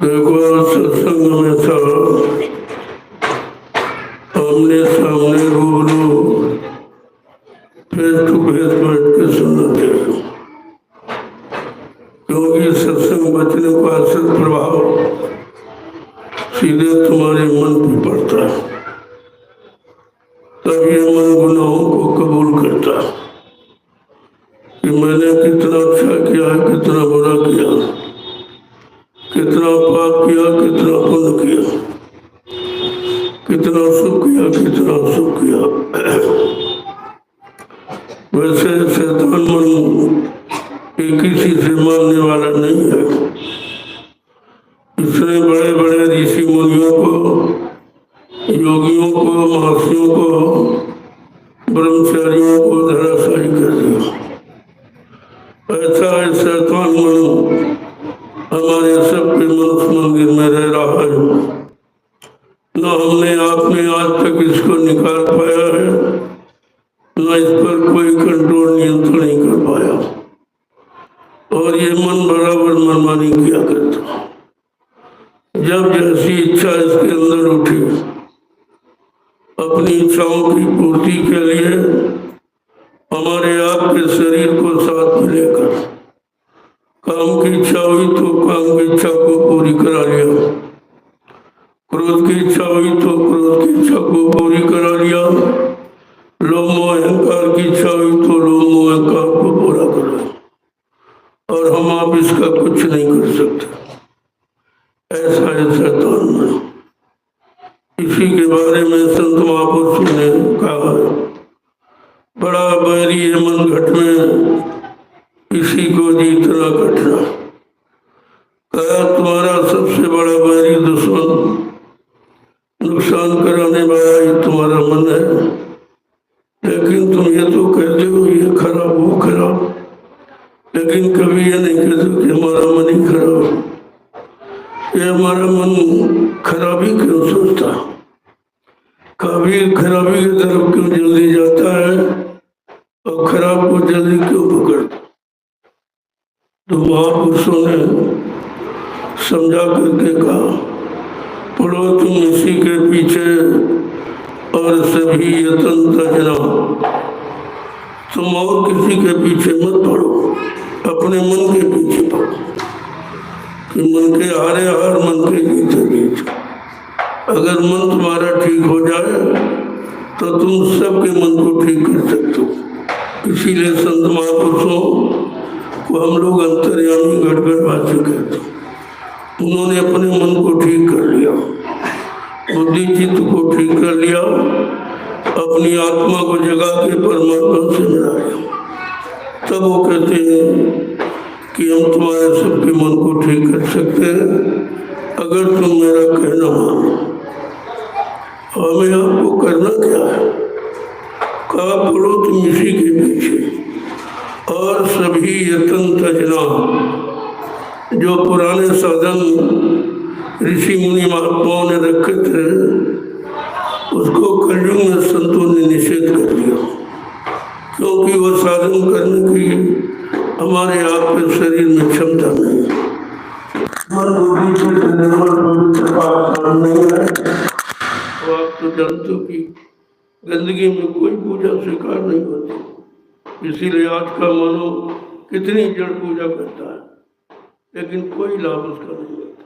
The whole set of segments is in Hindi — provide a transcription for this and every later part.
देखो सत्संग में था आमने सामने रूबरू फेस टू फेस बैठ के सुनना चाहिए, क्योंकि सत्संग बचने का असर प्रभाव सीधे तुम्हारे मन पर पड़ता है। तब ये मन गुनाहों को कबूल करता है कि मैंने कितना अच्छा किया, कितना बुरा किया, कितना पाप किया, कितना पुण्य किया, कितना सुख किया, कितना सुख किया। वैसे शैतान मन एक ही चीज से मानने वाला नहीं है। इसने बड़े बड़े ऋषि मुनियों को, योगियों को, महर्षियों को, ब्रह्मचारियों को धराशायी कर दिया। ऐसा है शैतान मन हमारे सबके मनुष्य मंदिर में रह रहा है। न हमने आपने आज तक इसको निकाल पाया है, न इस पर कोई कंट्रोल नियंत्रण नहीं कर पाया। और ये मन बराबर मनमानी किया करता। जब जैसी इच्छा इसके अंदर उठी, अपनी इच्छाओं की पूर्ति के लिए हमारे आपके शरीर को साथ में लेकर काम की इच्छा हुई तो काम की इच्छा को पूरी करा लिया, क्रोध की इच्छा हुई तो क्रोध की इच्छा को पूरी करा लिया, लोभ मोह अहंकार की इच्छा हुई तो लोभ मोह अहंकार को पूरा कर लिया। और हम आप इसका कुछ नहीं कर सकते। ऐसा है शैतान में। इसी के बारे में संत महापुरुषों ने कहा है, बड़ा बैरी है मन घट में, इसी को जीतना कठिना। कहा तुम्हारा सबसे बड़ा बैरी दुश्मन, नुकसान कराने वाला ही तुम्हारा मन है। लेकिन तुम ये तो कहते हो ये खराब वो खराब, लेकिन कभी ये नहीं कहते कि हमारा मन ही खराब। ये हमारा मन खराबी क्यों सोचता, कभी खराबी की तरफ क्यों जल्दी जाता है और खराब को जल्दी क्यों पकड़ता। तो महापुरुषों ने समझा करके कहा, पढ़ो तुम इसी के पीछे और सभी यतन तजना। तुम और किसी के पीछे मत पढ़ो, अपने मन के पीछे पढ़ो कि मन के हारे हार, मन के जीते जीत। अगर मन तुम्हारा ठीक हो जाए तो तुम सबके मन को ठीक कर सकते हो। इसीलिए संत महापुरुषों को हम लोग अंतर्यामी घटघटवासी कहते हैं। उन्होंने अपने मन को ठीक कर लिया, बुद्धि चित्त को ठीक कर लिया, अपनी आत्मा को जगा के परमात्मा से मिला लिया। तब वो कहते हैं कि हम तुम्हारे सबके मन को ठीक कर सकते हैं अगर तुम मेरा कहना मानो। हमें आपको करना क्या है? कहा पढ़ो तुम इसी के पीछे और सभी यतन तजना। जो पुराने साधन ऋषि मुनि महात्माओं ने रखे थे उसको कलयुग में संतों ने निषेध कर दिया, क्योंकि वह साधन करने की हमारे आपके शरीर में क्षमता नहीं है। मन बुद्धि से निर्मल पवित्र पाक नहीं है। तो आप तो जानते हो कि गंदगी में कोई पूजा स्वीकार नहीं होती। इसीलिए आज का मानो कितनी जड़ पूजा करता है, लेकिन कोई लाभ उसका नहीं होता।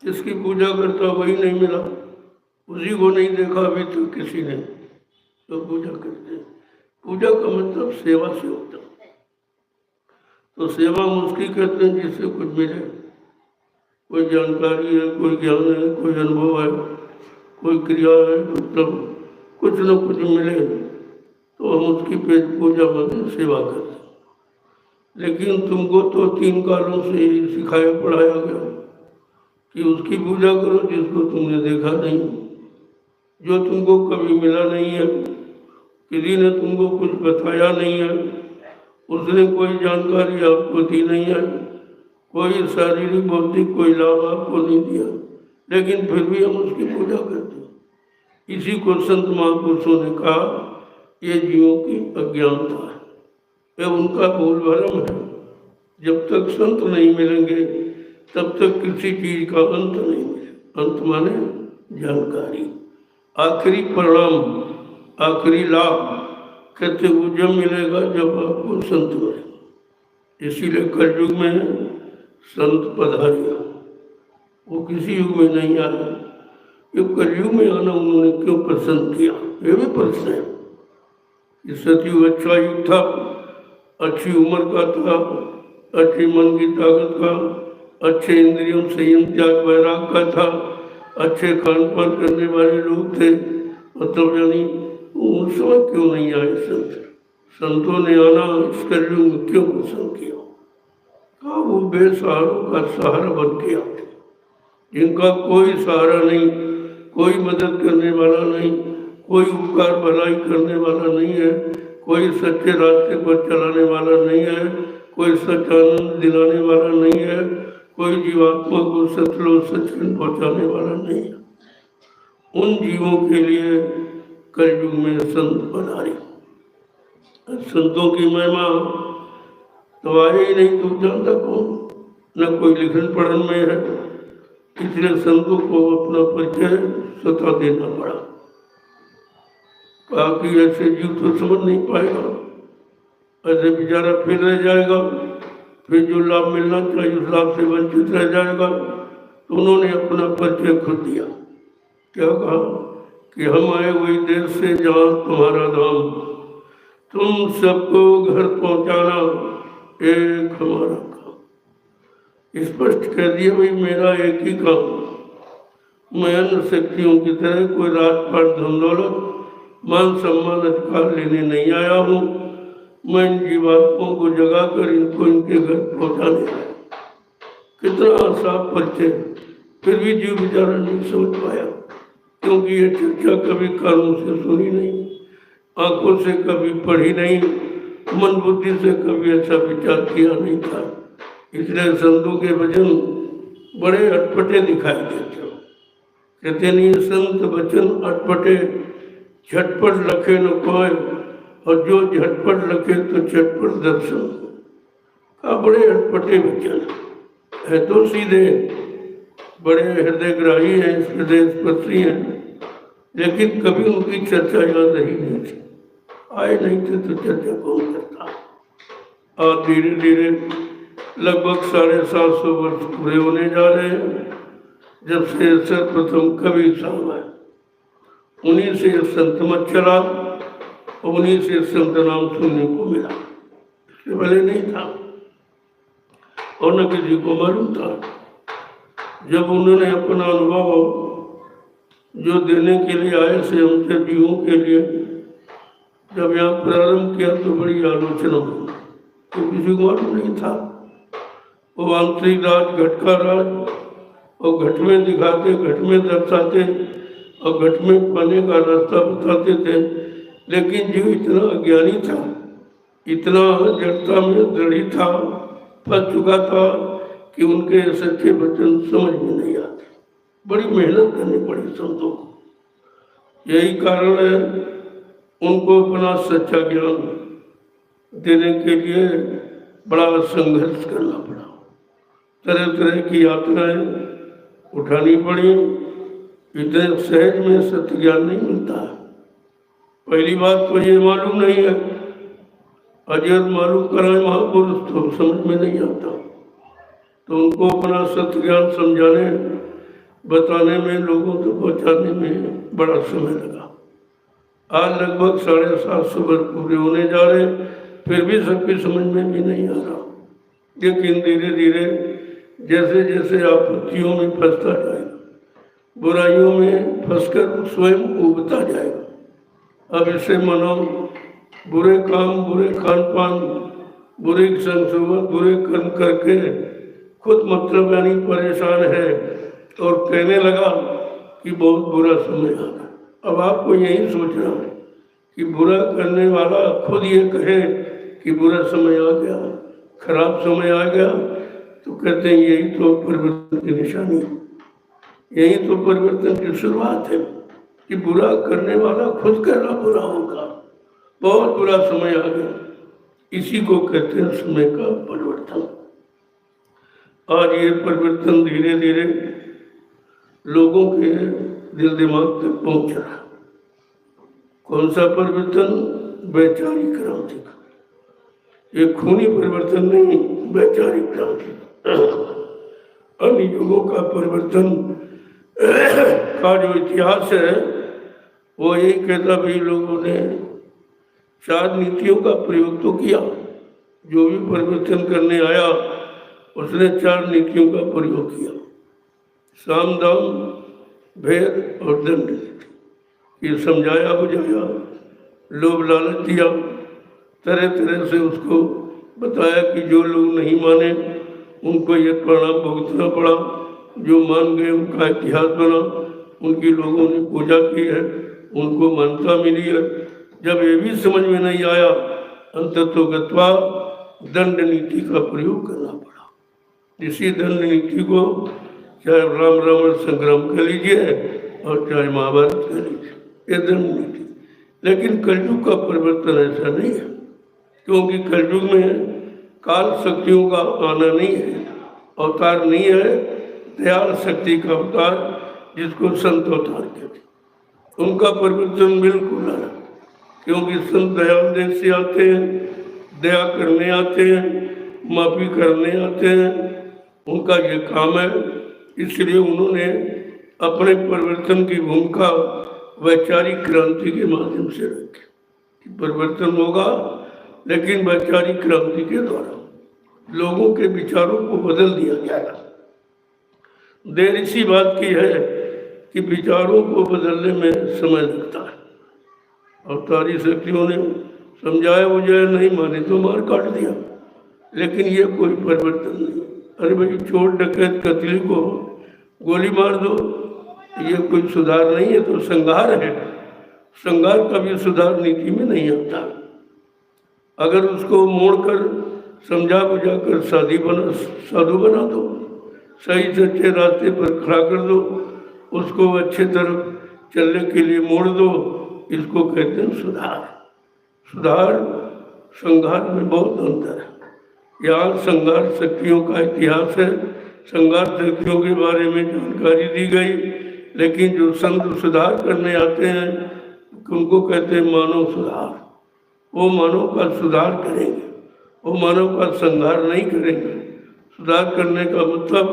जिसकी पूजा करता वही नहीं मिला, उसी को नहीं देखा अभी तक किसी ने। तो पूजा करते हैं। पूजा का मतलब सेवा से होता है। तो सेवा उसकी करते हैं जिससे कुछ मिले, कोई जानकारी है, कोई ज्ञान है, कोई अनुभव है, कोई क्रिया है, मतलब कुछ न कुछ मिले तो हम उसकी पूजा माने सेवा करते हैं। लेकिन तुमको तो 3 कालों से ही सिखाया पढ़ाया गया कि उसकी पूजा करो जिसको तुमने देखा नहीं, जो तुमको कभी मिला नहीं है, किसी ने तुमको कुछ बताया नहीं है, उसने कोई जानकारी आपको दी नहीं है, कोई शारीरिक भौतिक कोई लाभ आपको नहीं दिया, लेकिन फिर भी हम उसकी पूजा करते हैं। इसी को संत महापुरुषों ने कहा ये जीवों की अज्ञानता है, ये उनका भूल भरम है। जब तक संत नहीं मिलेंगे तब तक किसी चीज का अंत नहीं मिले। अंत माने जानकारी, आखिरी परिणाम, आखिरी लाभ कहते वो जब मिलेगा जब आपको संत मिले। इसीलिए कलयुग में संत पधारे, वो किसी युग में नहीं आए। ये कलयुग में आना उन्होंने क्यों पसंद किया, ये भी प्रश्न है। ये सतयुग अच्छा युग था, अच्छी उम्र का था, अच्छी मन की ताकत का, अच्छे इंद्रियों संयम त्याग वैराग का था, अच्छे खान पान करने वाले लोग थे। मतलब यानी उस समय क्यों नहीं आए संत? संतों ने आना इस कलयुग में क्यों पसंद किया? कहा वो बेसहारों का सहारा बन के आते, जिनका कोई सहारा नहीं, कोई मदद करने वाला नहीं, कोई उपकार भलाई करने वाला नहीं है, कोई सच्चे रास्ते पर चलाने वाला नहीं है, कोई सच आनंद दिलाने वाला नहीं है, कोई जीवात्मा को सचलो सचखंड पहुँचाने वाला नहीं है। उन जीवों के लिए कलयुग में संत पधारे। संतों की महिमा तो आए ही नहीं तो जानता कौन, न कोई लिखन पढ़न में है। इसलिए संतों को अपना परिचय स्वतः देना पड़ा। कहा कि ऐसे जीव तो समझ नहीं पाएगा, ऐसे बेचारा फिर रह जाएगा, फिर जो लाभ मिलना चाहिए उस लाभ से वंचित रह जाएगा। तो उन्होंने अपना परिचय खुद दिया। क्या कहा कि हम आए वही देश से जहाँ तुम्हारा धाम, तुम सबको घर पहुँचाना एक हमारा काम। स्पष्ट कह दिया भाई मेरा एक ही काम, मैं अन्य शक्तियों की तरह कोई राजपाट धन दौलत मान सम्मान अधिकार लेने नहीं आया हूँ। मैं इन जीवात्माओं को जगाकर इनको इनके घर पहुँचाने आया। कितना साफ परिचय, फिर भी जीव बेचारा नहीं समझ पाया, क्योंकि ये चर्चा कभी कानों से सुनी नहीं, आंखों से कभी पढ़ी नहीं, मन बुद्धि से कभी ऐसा विचार किया नहीं था। इसलिए संतों के वचन बड़े अटपटे दिखाई देते हो। कहते नहीं संत वचन अटपटे, झटपट लखे न कोय, और जो झटपट लखे तो झटपट दर्शन। का बड़े अटपटे वचन है, तो सीधे बड़े हृदयग्राही हैं, हृदय स्पर्शी हैं, लेकिन कभी उनकी चर्चा याद रही नहीं थी। आए नहीं थे तो चर्चा कौन करता। और धीरे धीरे लगभग 750 वर्ष पूरे होने जा रहे हैं जब से सर्वप्रथम कबीर साहब आए। उन्हीं से संत मत चला, उन्हीं से संत नाम सुनने को मिला। इससे पहले नहीं था और न किसी को मालूम था। जब उन्होंने अपना अनुभव जो देने के लिए आए से हमसे जीवों के लिए जब यहाँ प्रारंभ किया तो बड़ी आलोचना हुई, तो किसी को मालूम नहीं था। वो आंतरिक राज, घट का राज, और घट में दिखाते, घट में दर्शाते और घट में पाने का रास्ता बताते थे। लेकिन जीव इतना अज्ञानी था, इतना जड़ता में दृढ़ था, फंस चुका था कि उनके सच्चे वचन समझ में नहीं आते। बड़ी मेहनत करनी पड़ी संतों को। यही कारण है उनको अपना सच्चा ज्ञान देने के लिए बड़ा संघर्ष करना पड़ा। तरह तरह की यात्राएं उठानी पड़ी। इतने सहज में सत्य ज्ञान नहीं मिलता है। पहली बात तो ये मालूम नहीं है, अजर मालूम कराए महापुरुष तो समझ में नहीं आता। तो उनको अपना सत्य ज्ञान समझाने, बताने में, लोगों तक पहुँचाने में बड़ा समय लगा। आज लगभग 750 वर्ष पूरे होने जा रहे, फिर भी सबकी समझ में भी नहीं आ रहा। लेकिन धीरे धीरे जैसे जैसे आपत्तियों में फंसता जाएगा, बुराइयों में फंसकर स्वयं उबता जाएगा। अब इससे मनो बुरे काम, बुरे खान पान, बुरे संग सुबह, बुरे कर्म करके खुद मतलब यानी परेशान है और कहने लगा कि बहुत बुरा समय आ गया। अब आपको यही सोचना है कि बुरा करने वाला खुद ये कहे कि बुरा समय आ गया, खराब समय आ गया, तो कहते हैं यही तो परिवर्तन की निशानी है, यही तो परिवर्तन की शुरुआत है कि बुरा करने वाला खुद कह रहा बुरा होगा, बहुत बुरा समय आ गया। इसी को कहते हैं समय का परिवर्तन। आज ये परिवर्तन धीरे धीरे लोगों के दिल दिमाग तक पहुंच रहा है। कौन सा परिवर्तन? वैचारिक क्रांति का। ये खूनी परिवर्तन नहीं, वैचारिक क्रांति अन्य युगों का परिवर्तन का जो इतिहास है वो यही कहता भाई लोगों ने 4 नीतियों का प्रयोग तो किया। जो भी परिवर्तन करने आया उसने 4 नीतियों का प्रयोग किया, साम दाम भेद और दंड नीति। ये समझाया बुझाया, लोभ लालच दिया, तरह तरह से उसको बताया कि जो लोग नहीं माने उनको ये परिणाम भुगतना पड़ा, जो मान गए उनका इतिहास बना, उनकी लोगों ने पूजा की है, उनको मान्यता मिली है। जब ये भी समझ में नहीं आया अंततोगत्वा दंड नीति का प्रयोग करना पड़ा। इसी दंड नीति को चाहे राम रावण संग्राम कर लीजिए और चाहे महाभारत कर लीजिए, ये दंड नीति। लेकिन कलयुग का परिवर्तन ऐसा नहीं है, क्योंकि कलयुग में काल शक्तियों का आना नहीं है, अवतार नहीं है, दयाल शक्ति का अवतार जिसको संत अवतार कहते, उनका परिवर्तन बिल्कुल है। क्योंकि संत दयाल देश से आते हैं, दया करने आते हैं, माफी करने आते हैं, उनका ये काम है। इसलिए उन्होंने अपने परिवर्तन की भूमिका वैचारिक क्रांति के माध्यम से रखी। परिवर्तन होगा लेकिन वैचारिक क्रांति के द्वारा लोगों के विचारों को बदल दिया जाएगा। देर इसी बात की है कि विचारों को बदलने में समय लगता है। अवतारी शक्तियों ने समझाया बुझाया, नहीं माने तो मार काट दिया, लेकिन ये कोई परिवर्तन नहीं। अरे भाई चोर डकैत कतली को गोली मार दो, ये कोई सुधार नहीं है, तो संहार है। संहार कभी सुधार नीति में नहीं आता। अगर उसको मोड़कर समझा बुझा कर साधु बना दो, सही सच्चे रास्ते पर खड़ा कर दो, उसको अच्छे तरफ चलने के लिए मोड़ दो, इसको कहते हैं सुधार। सुधार संघार में बहुत अंतर है। यहाँ संघार शक्तियों का इतिहास है, संघार शक्तियों के बारे में जानकारी दी गई, लेकिन जो संत सुधार करने आते हैं उनको कहते हैं मानव सुधार। वो मानव का सुधार करेंगे, वो मानव का संघार नहीं करेंगे। सुधार करने का मतलब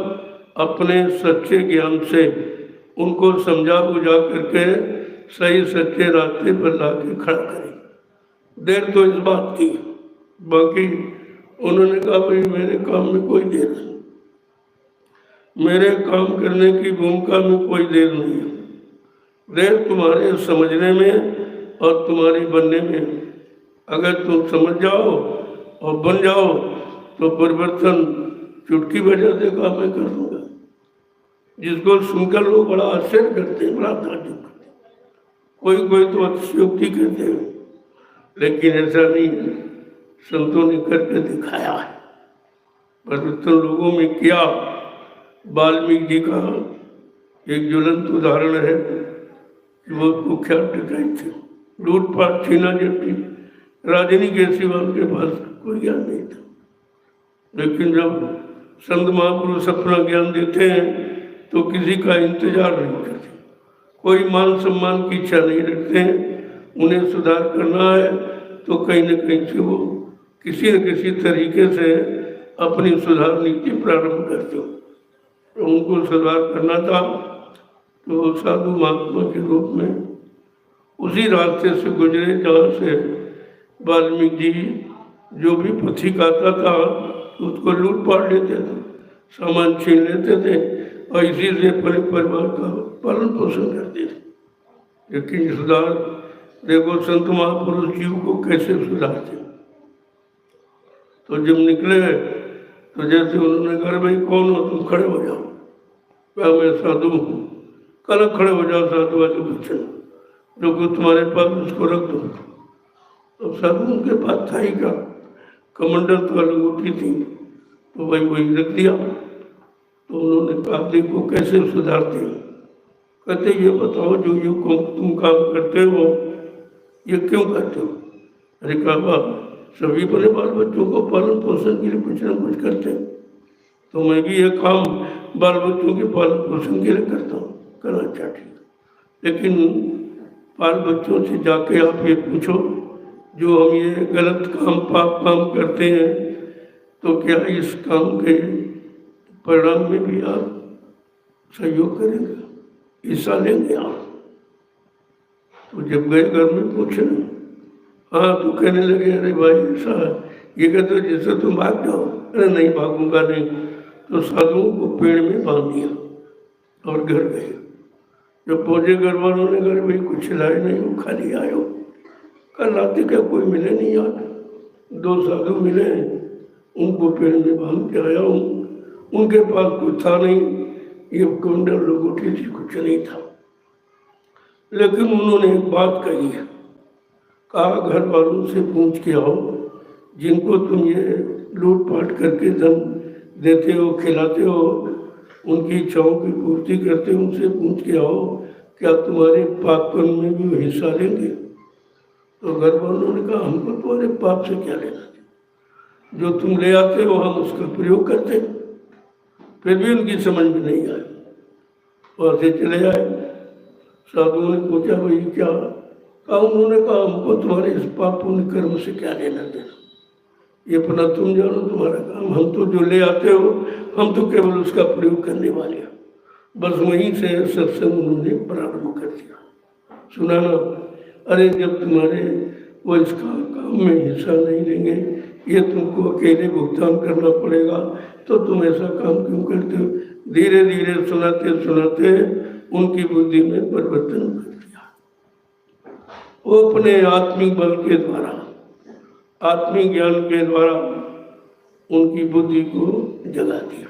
अपने सच्चे ज्ञान से उनको समझा बुझा करके सही सच्चे रास्ते पर ला के खड़ा करें। देर तो इस बात की, बाकी उन्होंने कहा भाई मेरे काम में कोई देर नहीं, मेरे काम करने की भूमिका में कोई देर नहीं है। देर तुम्हारे समझने में और तुम्हारे बनने में। अगर तुम समझ जाओ और बन जाओ तो परिवर्तन चुटकी बजा से काम मैं कर दूंगा। जिसको सुनकर लोग बड़ा आश्चर्य करते हैं, बड़ा ताज्जुब करते हैं, कोई कोई तो अतिशयोक्ति कहते हैं, लेकिन ऐसा नहीं है। संतों ने करके दिखाया है। परिवर्तन लोगों में किया। वाल्मीकि जी का एक ज्वलंत उदाहरण है कि वो कुख्यात डकैत थे, लूटपाट छीना झपटी, राजनी के सिवा उनके पास कोई ज्ञान नहीं था। लेकिन जब संत महापुरुष अपना ज्ञान देते हैं तो किसी का इंतजार नहीं करते, कोई मान सम्मान की इच्छा नहीं रखते हैं। उन्हें सुधार करना है तो कहीं न कहीं से वो किसी न किसी तरीके से अपनी सुधार नीति प्रारंभ करते हो। तो उनको सुधार करना था तो साधु महात्मा के रूप में उसी रास्ते से गुजरे जहाँ से वाल्मीकि जी जो भी पथिक आता था उसको लूट पाट लेते थे, सामान छीन लेते थे और इसी से पूरे परिवार का पालन पोषण करते थे। लेकिन सुधार देखो संत महापुरुष जीव को कैसे सुधारते। तो जब निकले तो जैसे उन्होंने कहा भाई कौन हो तुम, खड़े हो जाओ। क्या मैं साधु हूँ। कल खड़े हो जाओ साधु वाले बच्चे, जो कुछ तुम्हारे पास उसको रख दो। तो साधु उनके पास था ही क्या, कमंडल तो अंगूठी थी, तो भाई वही रख दिया। तो उन्होंने कहा देखो कैसे सुधारते हो। कहते ये बताओ जो ये तुम काम करते हो ये क्यों करते हो। अरे कहा सभी बड़े बाल बच्चों को पालन पोषण के लिए कुछ न कुछ करते हैं, तो मैं भी ये काम बाल बच्चों के पालन पोषण के लिए करता हूँ, करना चाहती हूँ। लेकिन बाल बच्चों से जाके आप ये पूछो, जो हम ये गलत काम पाप काम करते हैं, तो क्या इस काम के परिणाम में भी आप सहयोग करेंगे, हिस्सा लेंगे आप? तो जब गए घर में पूछे, हाँ तो कहने लगे, अरे भाई ऐसा ये कहते जैसे तुम भाग जाओ। अरे नहीं भागूंगा नहीं। तो साधुओं को पेड़ में बांध दिया और घर गए। जब पहुंचे घर वालों ने घर भाई कुछ लाए नहीं हो, खाली आए हो। कल रात क्या कोई मिले नहीं यार, 2 साधु मिले, उनको पेड़ में बांध के आया हूँ। उनके पास कुछ था नहीं, ये कुंडल लंगोटी थी, कुछ नहीं था। लेकिन उन्होंने एक बात कही है, कहा घर वालों से पूछ के आओ, जिनको तुम ये लूटपाट करके धन देते हो, खिलाते हो, उनकी इच्छाओं की पूर्ति करते हो, उनसे पूछ के आओ क्या तुम्हारे पापन में भी वो हिस्सा लेंगे? तो घर वालों ने कहा हमको तुम्हारे पाप से क्या लेना, जो तुम ले आते हो हम उसका प्रयोग करते। फिर भी उनकी समझ में नहीं आया, वहाँ से चले आए। साधुओं ने पूछा भाई क्या? कहा उन्होंने कहा हमको तुम्हारे इस पाप पुण्य कर्म से क्या लेना देना, ये अपना तुम जानो, तुम्हारा काम। हम तो जो ले आते हो हम तो केवल उसका प्रयोग करने वाले हैं। बस वहीं से सत्संग उन्होंने प्रारंभ कर दिया, सुनाना। अरे जब तुम्हारे वो इसका काम में हिस्सा नहीं लेंगे, ये तुमको अकेले भुगतान करना पड़ेगा, तो तुम ऐसा काम क्यों करते हो? धीरे धीरे सुनाते सुनाते उनकी बुद्धि में परिवर्तन कर दिया। वो अपने आत्मिक बल के द्वारा, आत्मिक ज्ञान के द्वारा उनकी बुद्धि को जगा दिया,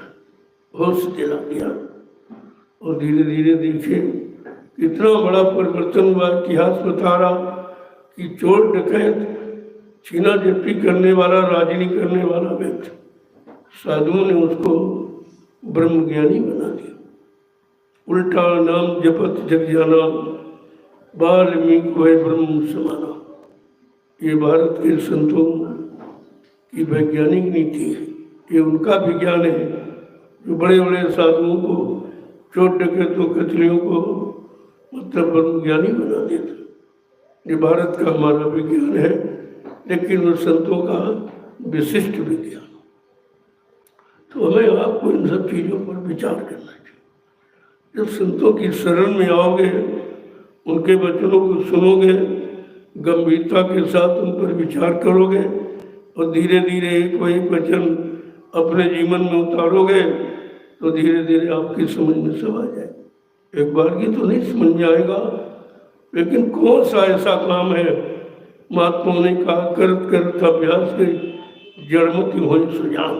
होश दिला दिया। और धीरे धीरे देखिए कितना बड़ा परिवर्तन हुआ। इतिहास बता रहा कि चोर डकैत, छीना झपटी करने वाला, राजनी करने वाला व्यक्ति, साधुओं ने उसको ब्रह्मज्ञानी बना दिया। उल्टा नाम जपत जग जाना, वाल्मीकि को ब्रह्म समाना। ये भारत के संतों की वैज्ञानिक नीति है, ये उनका विज्ञान है जो बड़े बड़े साधुओं को, चोर डकैतों, कतलियों को मतलब ब्रह्मज्ञानी बना देता। ये भारत का हमारा विज्ञान है, लेकिन वो संतों का विशिष्ट विज्ञान। तो हमें आपको इन सब चीज़ों पर विचार करना चाहिए। जब संतों की शरण में आओगे, उनके वचनों को सुनोगे, गंभीरता के साथ उन पर विचार करोगे और धीरे धीरे एक वचन अपने जीवन में उतारोगे, तो धीरे धीरे आपकी समझ में सब आ जाए। एक बार की तो नहीं समझ में आएगा, लेकिन कौन सा ऐसा काम है, महात्माओं ने कहा करत करत अभ्यास के जड़मति हो सुजान।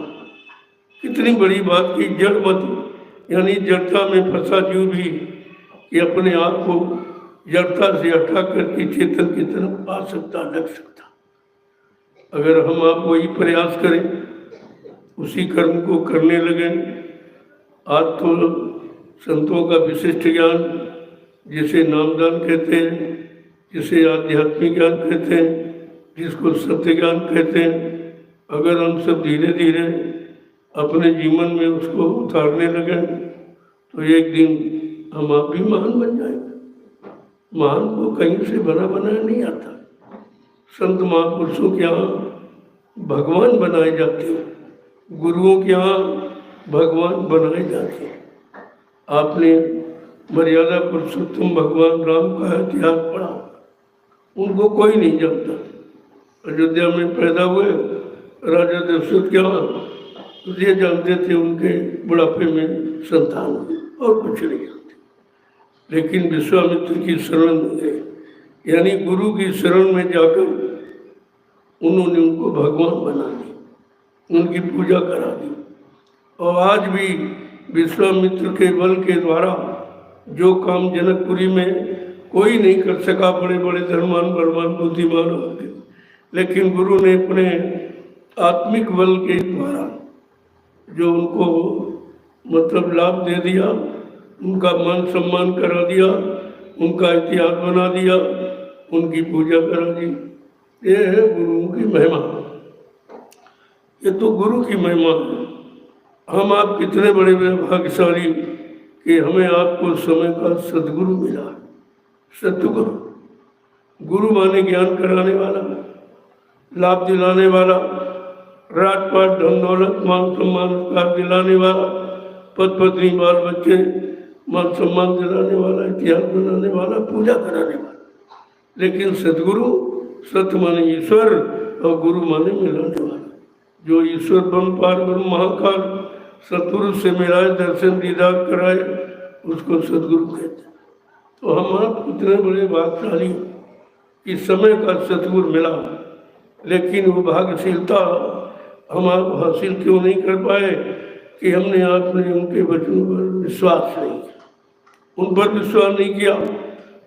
कितनी बड़ी बात की, जड़मति यानी जड़ता में फंसा जीव भी कि अपने आप को जड़ता से हटा करके चेतन की तरफ पा सकता, लग सकता। अगर हम आप वही प्रयास करें, उसी कर्म को करने लगे। आज तो संतों का विशिष्ट ज्ञान, जिसे नामदान कहते हैं, जिसे आध्यात्मिक ज्ञान कहते हैं, जिसको सत्य ज्ञान कहते हैं, अगर हम सब धीरे धीरे अपने जीवन में उसको उतारने लगे, तो एक दिन हम आप भी महान बन जाएंगे। महान को कहीं से बना बनाया नहीं आता। संत महापुरुषों के यहाँ भगवान बनाए जाते हैं, गुरुओं के यहाँ भगवान बनाए जाते हैं। आपने मर्यादा पुरुषोत्तम भगवान राम का इतिहास पढ़ा, उनको कोई नहीं जानता। अयोध्या में पैदा हुए राजा दशरथ के यहाँ, ये जानते थे उनके बुढ़ापे में संतान हुई, और कुछ नहीं जानते। लेकिन विश्वामित्र की शरण में गए, यानी गुरु की शरण में जाकर उन्होंने उनको भगवान बना दी, उनकी पूजा करा दी। और आज भी विश्वामित्र के बल के द्वारा जो काम जनकपुरी में कोई नहीं कर सका, बड़े बड़े धर्मान बलवान बुद्धिमान हो गए, लेकिन गुरु ने अपने आत्मिक बल के द्वारा जो उनको मतलब लाभ दे दिया, उनका मान सम्मान करा दिया, उनका इतिहास बना दिया, उनकी पूजा करा दी। ये है गुरुओं की महिमा, ये तो गुरु की महिमा है। हम आप कितने बड़े भाग्यशाली कि हमें आपको समय का सद्गुरु मिला। सतगुरु, गुरु माने ज्ञान कराने वाला, लाभ दिलाने वाला, राजपाट धन दौलत मान सम्मान अधिकार दिलाने वाला, पद पत्नी बाल बच्चे मान सम्मान दिलाने वाला, इतिहास बनाने वाला, पूजा कराने वाला। लेकिन सतगुरु, सत माने ईश्वर और गुरु माने मिलाने वाला। जो ईश्वर ब्रह्म पार ब्रह्म महाकाल सतगुरु से मिलाए, दर्शन दीदार कराए, उसको सतगुरु कहते हैं। तो हम आप इतने बड़े भाग्यशाली कि समय का सतगुरु मिला, लेकिन वो भाग्यशीलता हम आप हासिल क्यों नहीं कर पाए कि हमने आपने उनके वचनों पर विश्वास नहीं किया, उन पर विश्वास नहीं किया,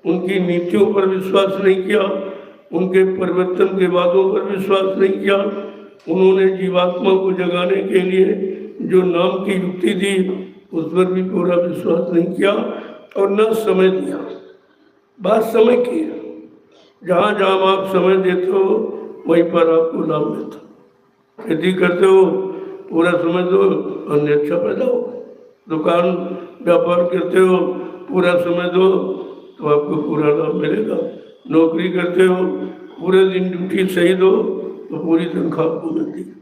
उनकी नीतियों पर विश्वास नहीं किया, उनके परिवर्तन के वादों पर विश्वास नहीं किया। उन्होंने जीवात्मा को जगाने के लिए जो नाम की युक्ति दी उस पर भी पूरा विश्वास नहीं किया और न समय दिया। बात समय की है, जहाँ जहाँ आप समय देते हो वहीं पर आपको लाभ मिलता। खेती करते हो पूरा समय दो, अन्य अच्छा पैदा हो। दुकान व्यापार करते हो पूरा समय दो तो आपको पूरा लाभ मिलेगा। नौकरी करते हो पूरे दिन ड्यूटी सही दो तो पूरी तनख्वाह आपको मिलती है।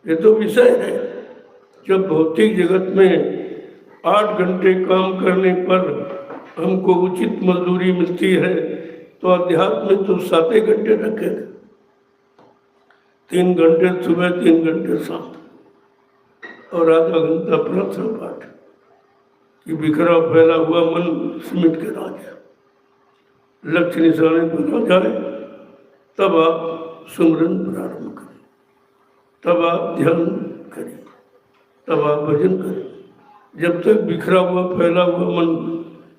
ये तो विषय है। जब भौतिक जगत में 8 घंटे काम करने पर हमको उचित मजदूरी मिलती है, तो अध्यात्म में तो 7 घंटे रखे, 3 घंटे सुबह 3 घंटे शाम और आधा घंटा प्रार्थना पाठ कि बिखरा फैला हुआ मन सिमट कर आ जाए, लक्ष्य निशाने पर आ जाए, तब आप सुमरन प्रारंभ करें, तब आप ध्यान करें, तब आप भजन करें। जब तक बिखरा हुआ फैला हुआ मन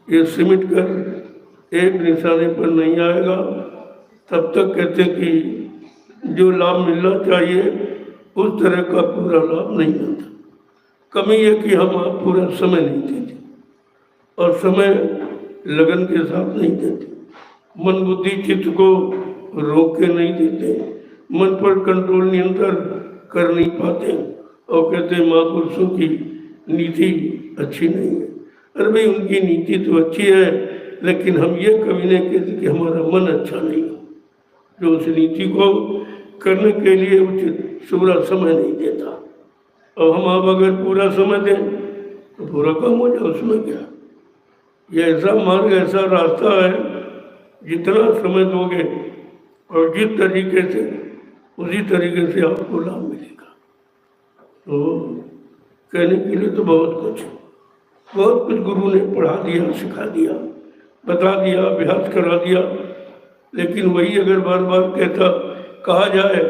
ये सिमट कर एक निशाने पर नहीं आएगा, तब तक कहते कि जो लाभ मिलना चाहिए उस तरह का पूरा लाभ नहीं मिलता। कमी है कि हम आप पूरा समय नहीं देते और समय लगन के साथ नहीं देते, मन बुद्धि चित्त को रोक के नहीं देते, मन पर कंट्रोल नियंत्रण कर नहीं पाते और कहते महापुरुषों की नीति अच्छी नहीं है। अरे भाई उनकी नीति तो अच्छी है, लेकिन हम ये कभी नहीं कहते कि हमारा मन अच्छा नहीं है, जो उस नीति को करने के लिए उचित पूरा समय नहीं देता। और हम आप अगर पूरा समय दें तो पूरा काम हो जाए, उसमें क्या। ये ऐसा मार्ग, ऐसा रास्ता है, जितना समय दोगे और जिस तरीके से उसी तरीके से आपको लाभ मिलेगा। तो कहने के लिए तो बहुत कुछ गुरु ने पढ़ा दिया, सिखा दिया, बता दिया, अभ्यास करा दिया, लेकिन वही अगर बार बार कहा जाए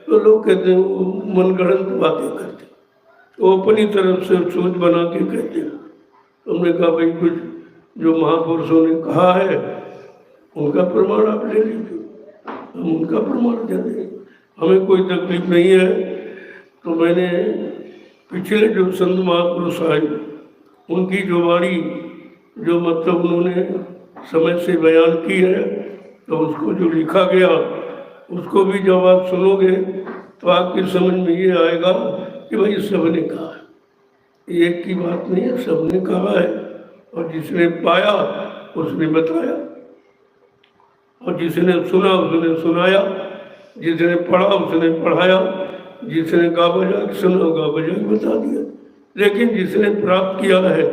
तो लोग कहते हैं वो मनगढ़ंत बातें करते, तो अपनी तरफ से सोच बना के कहते हैं। हमने कहा भाई कुछ जो महापुरुषों ने कहा है उनका प्रमाण आप ले लीजिए, हम उनका प्रमाण दे दें, हमें कोई तकलीफ नहीं है। तो मैंने पिछले जो संत महापुरुष आए उनकी जो वाणी, जो मतलब उन्होंने समय से बयान की है, तो उसको जो लिखा गया उसको भी जब आप सुनोगे तो आपकी समझ में ये आएगा कि भाई सबने कहा है, एक की बात नहीं है, सबने कहा है। और जिसने पाया उसने बताया, और जिसने सुना उसने सुनाया, जिसने पढ़ा उसने पढ़ाया, जिसने गा बजा सुना गा बजा बता दिया। लेकिन जिसने प्राप्त किया है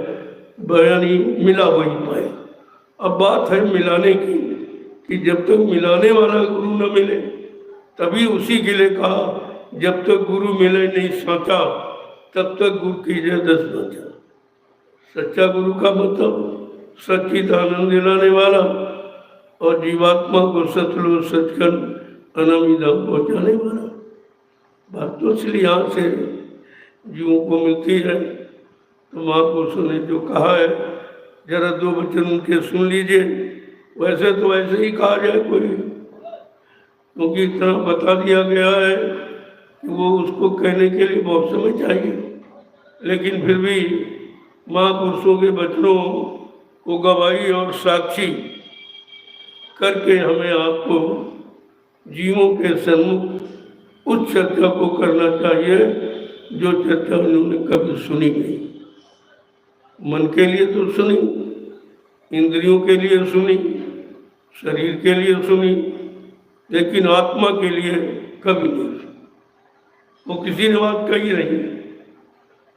बयानी मिला वही पाया। अब बात है मिलाने की कि जब तक मिलाने वाला गुरु न मिले, तभी उसी के लिए कहा जब तक गुरु मिले नहीं साचा तब तक गुरु कीजिए 10 बाचा। सच्चा गुरु का मतलब सच्चित आनंद दिलाने वाला और जीवात्मा को सतलो सचखंड अनामी धाम पहुँचाने वाला। बात तो इसलिए यहाँ से जीवों को मिलती है। तो महापुरुषों ने जो कहा है जरा 2 वचन उनके सुन लीजिए। वैसे तो ऐसे ही कहा जाए कोई, क्योंकि इतना बता दिया गया है कि वो उसको कहने के लिए बहुत समय चाहिए, लेकिन फिर भी महापुरुषों के वचनों को गवाही और साक्षी करके हमें आपको जीवों के सन्मुख उस चर्चा को करना चाहिए जो चर्चा उन्होंने कभी सुनी नहीं। मन के लिए तो सुनी, इंद्रियों के लिए सुनी, शरीर के लिए सुनी, लेकिन आत्मा के लिए कभी नहीं सुनी। वो किसी ने बात कही नहीं।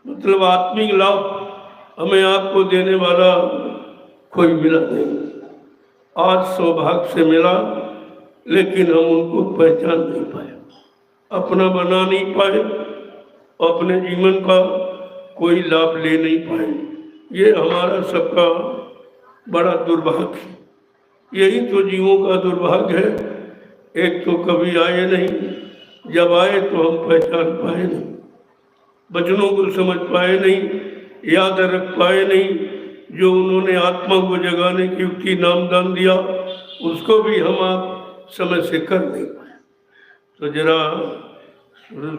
मतलब आत्मिक लाभ हमें आपको देने वाला कोई मिला नहीं। आज सौभाग्य से मिला, लेकिन हम उनको पहचान नहीं पाए, अपना बना नहीं पाए, अपने जीवन का कोई लाभ ले नहीं पाए। ये हमारा सबका बड़ा दुर्भाग्य है। यही तो जीवों का दुर्भाग्य है। एक तो कभी आए नहीं, जब आए तो हम पहचान पाए नहीं, वचनों को समझ पाए नहीं, याद रख पाए नहीं। जो उन्होंने आत्मा को जगाने की युक्ति नामदान दिया, उसको भी हम आप समय से कर नहीं पाए। तो जरा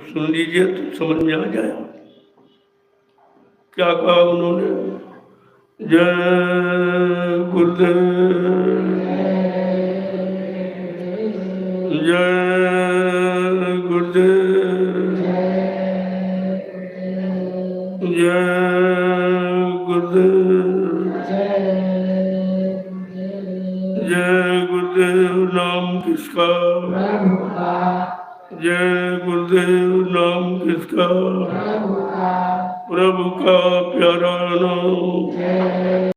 सुन लीजिए तो समझ में आ जाए क्या कहा उन्होंने। जय गुरुदेव, जय गुरुदेव, जय गुरुदेव, जय गुरुदेव। नाम किसका, जय गुरुदेव। नाम किसका, प्रभु का प्यारा नाम।